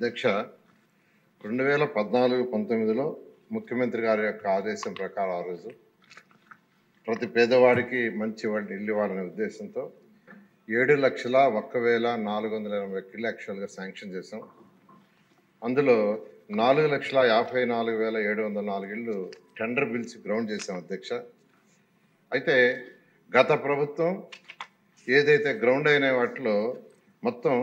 అధ్యక్ష 2014-19లో ముఖ్యమంత్రి గారి యొక్క ఆదేశం ప్రకారం ఆ రోజు ప్రతి పేదవాడికి మంచి ఇల్లు ఇవ్వాలనే ఉద్దేశంతో 7,01,480 ఇళ్ళు యాక్చువల్గా శాంక్షన్ చేశాం. అందులో 4,54,704 ఇళ్ళు టెండర్ బిల్స్ గ్రౌండ్ చేశాం అధ్యక్ష. అయితే గత ప్రభుత్వం ఏదైతే గ్రౌండ్ అయిన వాటిలో మొత్తం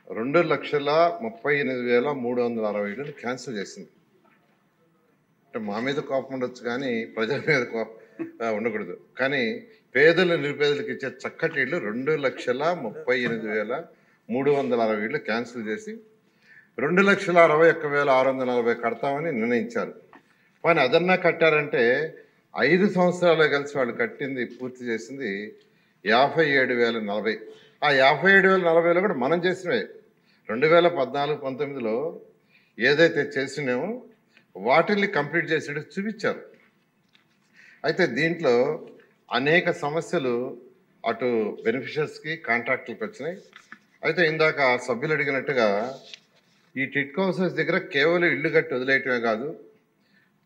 2,38,360 ఇళ్ళని క్యాన్సిల్ చేసింది. అంటే మా మీద కోపం ఉండొచ్చు కానీ ప్రజల మీద కోపం ఉండకూడదు. కానీ పేదలు నిరుపేదలకు ఇచ్చే చక్కటి ఇళ్ళు 2,38,360 ఇళ్ళు క్యాన్సిల్ చేసి 2,61,640 కడతామని నిర్ణయించారు. కానీ అదన్నా కట్టారంటే 5 సంవత్సరాలు కలిసి వాళ్ళు కట్టింది పూర్తి చేసింది 57,040. ఆ 57,040లో కూడా మనం చేసినవే 2014-19లో ఏదైతే చేసినామో వాటిని కంప్లీట్ చేసేటట్టు చూపించారు. అయితే దీంట్లో అనేక సమస్యలు అటు బెనిఫిషియర్స్కి కాంట్రాక్టులకు వచ్చినాయి. అయితే ఇందాక సభ్యులు అడిగినట్టుగా ఈ టిట్కో హౌసెస్ దగ్గర కేవలం ఇల్లు కట్టి వదిలేయటమే కాదు,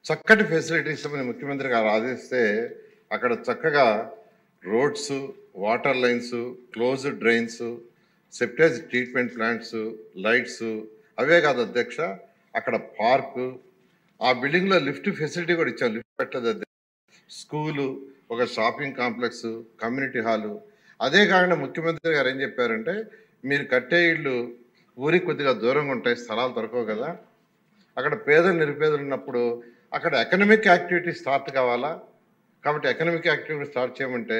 చక్కటి ఫెసిలిటీస్ అని ముఖ్యమంత్రి గారు ఆదేశిస్తే అక్కడ చక్కగా roads, water lines, closed drains, septage treatment plants, lights, అవే కాదు అధ్యక్ష, అక్కడ పార్కు, ఆ బిల్డింగ్లో లిఫ్ట్ ఫెసిలిటీ కూడా ఇచ్చాం. లిఫ్ట్ పెట్టలేదు అధ్యక్ష. స్కూలు, ఒక షాపింగ్ కాంప్లెక్స్, కమ్యూనిటీ హాలు. అదే కాకుండా ముఖ్యమంత్రి గారు ఏం చెప్పారంటే మీరు కట్టే ఇళ్ళు ఊరికి కొద్దిగా దూరంగా ఉంటాయి, స్థలాలు దొరకవు కదా, అక్కడ పేదలు నిరుపేదలు ఉన్నప్పుడు అక్కడ ఎకనామిక్ యాక్టివిటీ స్టార్ట్ కావాలా, కాబట్టి ఎకనామిక్ యాక్టివిటీ స్టార్ట్ చేయమంటే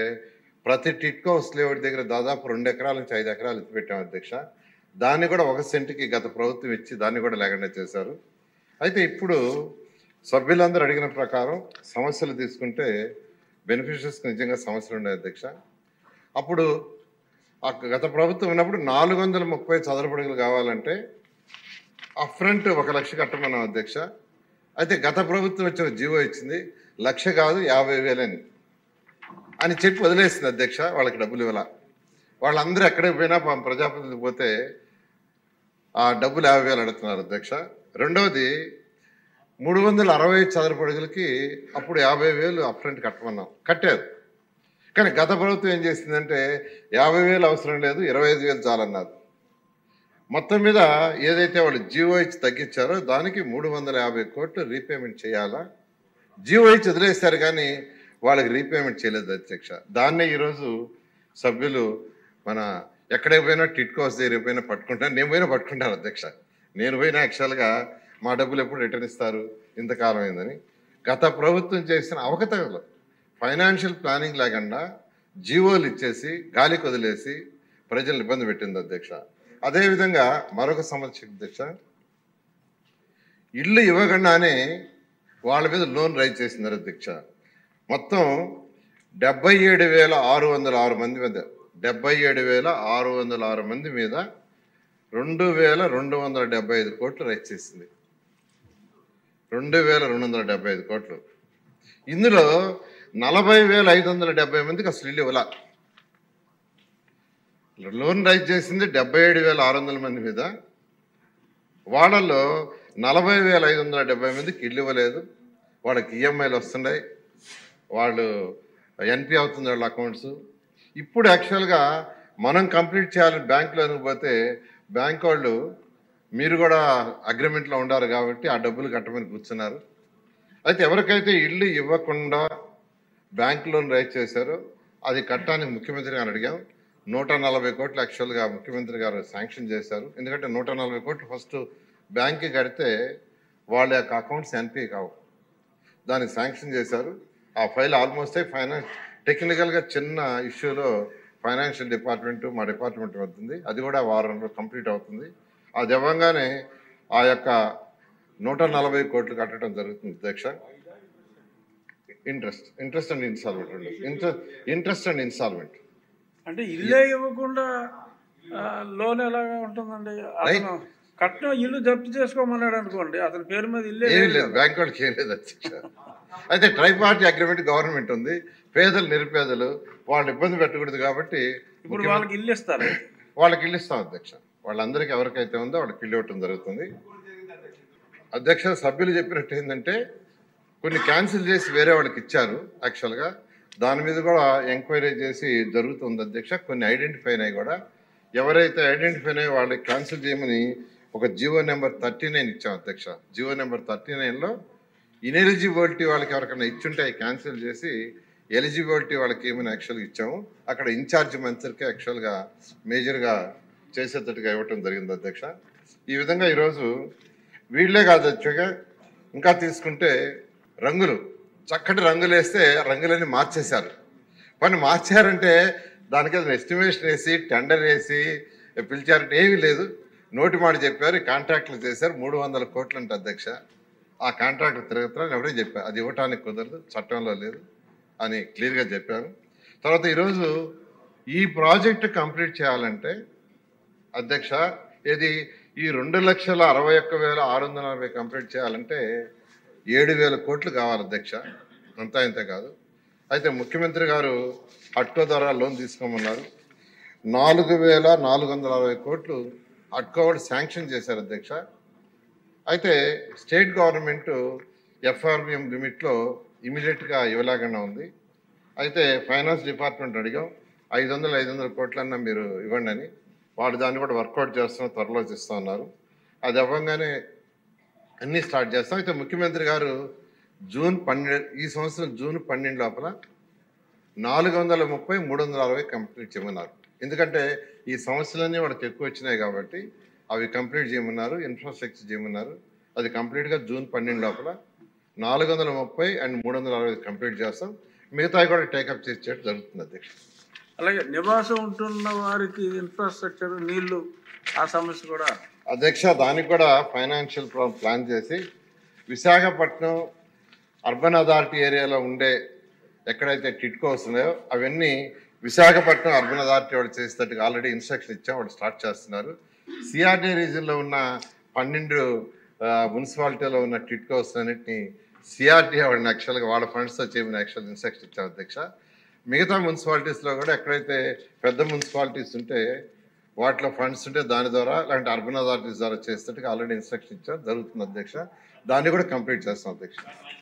ప్రతి టిట్కో హౌస్ లేఅవుట్ దగ్గర దాదాపు 2 ఎకరాల నుంచి 5 ఎకరాలు ఎత్తిపెట్టాం అధ్యక్ష. దాన్ని కూడా 1 సెంటుకి గత ప్రభుత్వం ఇచ్చి దాన్ని కూడా లేకుండా చేశారు. అయితే ఇప్పుడు సభ్యులందరూ అడిగిన ప్రకారం సమస్యలు తీసుకుంటే బెనిఫిషియర్స్కి నిజంగా సమస్యలు ఉన్నాయి అధ్యక్ష. అప్పుడు గత ప్రభుత్వం ఉన్నప్పుడు 430 చదరపు అడుగులు కావాలంటే అప్ఫ్రంట్ 1,00,000 కట్టమన్నాం అధ్యక్ష. అయితే గత ప్రభుత్వం వచ్చిన జీవో ఇచ్చింది 1,00,000 కాదు 50,000 అని చెప్పి వదిలేసింది అధ్యక్ష. వాళ్ళకి డబ్బులు ఇవ్వాల. వాళ్ళందరూ ఎక్కడికి పోయినా ప్రజాప్రతినిధి పోతే ఆ డబ్బులు 50,000 అడుగుతున్నారు అధ్యక్ష. రెండవది 360 చదరపు అడుగులకి అప్పుడు 50,000 అప్ఫ్రంట్ కట్టమన్నాం, కట్టారు. కానీ గత ప్రభుత్వం ఏం చేసిందంటే 50,000 అవసరం లేదు, 25,000 చాలన్నారు. మొత్తం మీద ఏదైతే వాళ్ళు జీవో ఇచ్చి తగ్గించారో దానికి 350 కోట్లు రీపేమెంట్ చేయాలా. జీవో ఇచ్చి వదిలేస్తారు కానీ వాళ్ళకి రీపేమెంట్ చేయలేదు అధ్యక్ష. దాన్నే ఈరోజు సభ్యులు మన ఎక్కడికి పోయినా టిట్కో హౌస్ దగ్గర పోయినా పట్టుకుంటాను, నేను పోయినా పట్టుకుంటాను అధ్యక్ష. నేను పోయినా యాక్చువల్గా మా డబ్బులు ఎప్పుడు రిటర్న్ ఇస్తారు, ఇంతకాలం అయిందని. గత ప్రభుత్వం చేసిన అవకతవకలు, ఫైనాన్షియల్ ప్లానింగ్ లేకుండా జీవోలు ఇచ్చేసి గాలికి వదిలేసి ప్రజలను ఇబ్బంది పెట్టింది అధ్యక్ష. అదేవిధంగా మరొక సమస్య అధ్యక్ష, ఇల్లు ఇవ్వకుండానే వాళ్ళ మీద లోన్ రైజ్ చేసినారు అధ్యక్ష. మొత్తం 77,606 మంది మీద 77,606 మంది మీద 2,275 కోట్లు రైజ్ చేసింది. 2,275 కోట్లు. ఇందులో 40,570 మందికి అసలు ఇల్లు ఇవ్వాల. లోన్ రైజ్ చేసింది 77,600 మంది మీద. వాళ్ళల్లో 40,570 మందికి ఇల్లు ఇవ్వలేదు. వాళ్ళకి ఈఎంఐలు వస్తున్నాయి, వాళ్ళు ఎన్పి అవుతుంది వాళ్ళ అకౌంట్స్. ఇప్పుడు యాక్చువల్గా మనం కంప్లీట్ చేయాలి బ్యాంకులోనికి పోతే బ్యాంక్ వాళ్ళు మీరు కూడా అగ్రిమెంట్లో ఉండారు కాబట్టి ఆ డబ్బులు కట్టమని కూర్చున్నారు. అయితే ఎవరికైతే ఇల్లు ఇవ్వకుండా బ్యాంక్ లోన్ రైజ్ చేశారో అది కట్టడానికి ముఖ్యమంత్రి గారు అడిగాం. 140 కోట్లు యాక్చువల్గా ముఖ్యమంత్రి గారు శాంక్షన్ చేశారు. ఎందుకంటే 140 కోట్లు ఫస్ట్ బ్యాంక్కి కడితే వాళ్ళ యొక్క అకౌంట్స్ ఎన్పి కావు, దానికి శాంక్షన్ చేశారు. ఆ ఫైల్ ఆల్మోస్ట్ ఫైనాన్స్ టెక్నికల్గా చిన్న ఇష్యూలో ఫైనాన్షియల్ డిపార్ట్మెంట్ మా డిపార్ట్మెంట్ వస్తుంది, అది కూడా వారంలో కంప్లీట్ అవుతుంది. అది ఇవ్వగానే ఆ యొక్క 140 కోట్లు కట్టడం జరుగుతుంది అధ్యక్ష. Interest and instalment interest and instalment అంటే ఇల్లే ఇవ్వకుండా లోన్ ఎలాగా ఉంటుందండి? అతను కట్నం ఇల్లు జప్తు చేసుకోమన్నాడు అనుకోండి, అతని పేరు మీద ఇల్లే లేదు, బ్యాంక్ వాళ్ళకి ఏం లేదు అధ్యక్ష. అయితే ట్రైపార్టీ అగ్రిమెంట్ గవర్నమెంట్ ఉంది, పేదలు నిరుపేదలు వాళ్ళు ఇబ్బంది పెట్టకూడదు కాబట్టి ఇప్పుడు వాళ్ళకి ఇల్లు ఇస్తారు, వాళ్ళకి ఇల్లు ఇస్తాం అధ్యక్ష. వాళ్ళందరికీ ఎవరికైతే ఉందో వాళ్ళకి ఫిల్ ఇవ్వటం జరుగుతుంది. అధ్యక్ష, సభ్యులు చెప్పినట్టు ఏంటంటే కొన్ని క్యాన్సిల్ చేసి వేరే వాళ్ళకి ఇచ్చారు. యాక్చువల్గా దాని మీద కూడా ఎంక్వైరీ చేసి జరుగుతుంది అధ్యక్ష. కొన్ని ఐడెంటిఫై అయినాయి కూడా. ఎవరైతే ఐడెంటిఫై అయినాయో వాళ్ళకి క్యాన్సిల్ చేయమని ఒక జియో నెంబర్ 39 ఇచ్చాం అధ్యక్ష. జియో నెంబర్ 39లో ఇన్ఎలిజిబిలిటీ వాళ్ళకి ఎవరికైనా ఇచ్చుంటే క్యాన్సిల్ చేసి ఎలిజిబిలిటీ వాళ్ళకి ఏమైనా యాక్చువల్గా ఇచ్చాము. అక్కడ ఇన్ఛార్జ్ మంత్రికి యాక్చువల్గా మేజర్గా చేసేటట్టుగా ఇవ్వటం జరిగింది అధ్యక్ష. ఈ విధంగా ఈరోజు వీళ్ళే కాదు అధ్యక్ష, ఇంకా తీసుకుంటే రంగులు, చక్కటి రంగులు వేస్తే రంగులన్నీ మార్చేశారు. పని మార్చారంటే దానికి ఎస్టిమేషన్ వేసి టెండర్ వేసి పిలిచారంటే ఏమీ లేదు. నోటి మాట చెప్పారు, కాంట్రాక్టులు చేశారు. 300 కోట్లు అంటే అధ్యక్ష. ఆ కాంట్రాక్ట్ తిరుగుతున్నారని ఎవరే చెప్పారు. అది ఇవ్వటానికి కుదరదు, చట్టంలో లేదు అని క్లియర్గా చెప్పాను. తర్వాత ఈరోజు ఈ ప్రాజెక్టు కంప్లీట్ చేయాలంటే అధ్యక్ష ఇది ఈ 2,61,640 కంప్లీట్ చేయాలంటే 7,000 కోట్లు కావాలి అధ్యక్ష. అంతా ఇంత కాదు. అయితే ముఖ్యమంత్రి గారు అట్కో ద్వారా లోన్ తీసుకోమన్నారు. 4,460 కోట్లు అట్కో వాళ్ళు శాంక్షన్ చేశారు అధ్యక్ష. అయితే స్టేట్ గవర్నమెంట్ ఎఫ్ఆర్బిఎం లిమిట్లో ఇమీడియట్గా ఇవ్వలేకుండా ఉంది. అయితే ఫైనాన్స్ డిపార్ట్మెంట్ అడిగాం 500 కోట్లన్నా మీరు ఇవ్వండి అని. వాళ్ళు దాన్ని కూడా వర్కౌట్ చేస్తున్నాం, త్వరలో చేస్తూ ఉన్నారు. అది అవ్వగానే అన్నీ స్టార్ట్ చేస్తాం. అయితే ముఖ్యమంత్రి గారు ఈ సంవత్సరం జూన్ 12 లోపల 430, 360 కంప్లీట్ చేయమన్నారు. ఎందుకంటే ఈ సమస్యలన్నీ వాళ్ళకి ఎక్కువ వచ్చినాయి కాబట్టి అవి కంప్లీట్ చేయమన్నారు, ఇన్ఫ్రాస్ట్రక్చర్ చేయమన్నారు. అది కంప్లీట్గా జూన్ 12 లోపల 430 అండ్ 360 కంప్లీట్ చేస్తాం. మిగతావి కూడా టేకప్ చేసేటట్టు జరుగుతుంది అధ్యక్ష. అలాగే నివాసం ఉంటున్న వారికి ఇన్ఫ్రాస్ట్రక్చర్, నీళ్లు, ఆ సమస్య కూడా అధ్యక్ష దానికి కూడా ఫైనాన్షియల్ ప్లాన్ చేసి విశాఖపట్నం అర్బన్ అథారిటీ ఏరియాలో ఉండే ఎక్కడైతే టిట్కోస్ ఉన్నాయో అవన్నీ విశాఖపట్నం అర్బన్ అథారిటీ వాళ్ళు చేసేటట్టుగా ఆల్రెడీ ఇన్స్ట్రక్షన్ ఇచ్చాం. వాళ్ళు స్టార్ట్ చేస్తున్నారు. సిఆర్డీ రీజన్లో ఉన్న 12 మున్సిపాలిటీలో ఉన్న టిట్కోస్ అన్నింటినీ సిఆర్డీ వాళ్ళని యాక్చువల్గా వాళ్ళ ఫండ్స్తో చేయమని యాక్చువల్ ఇన్స్ట్రక్షన్ ఇచ్చాం అధ్యక్ష. మిగతా మున్సిపాలిటీస్లో కూడా ఎక్కడైతే పెద్ద మున్సిపాలిటీస్ ఉంటే వాటిలో ఫండ్స్ ఉంటే దాని ద్వారా లేదంటే అర్బన్ అథారిటీస్ ద్వారా చేసేటట్టుగా ఆల్రెడీ ఇన్స్ట్రక్షన్ ఇచ్చాం. జరుగుతుంది అధ్యక్ష. దాన్ని కూడా కంప్లీట్ చేస్తాం అధ్యక్ష.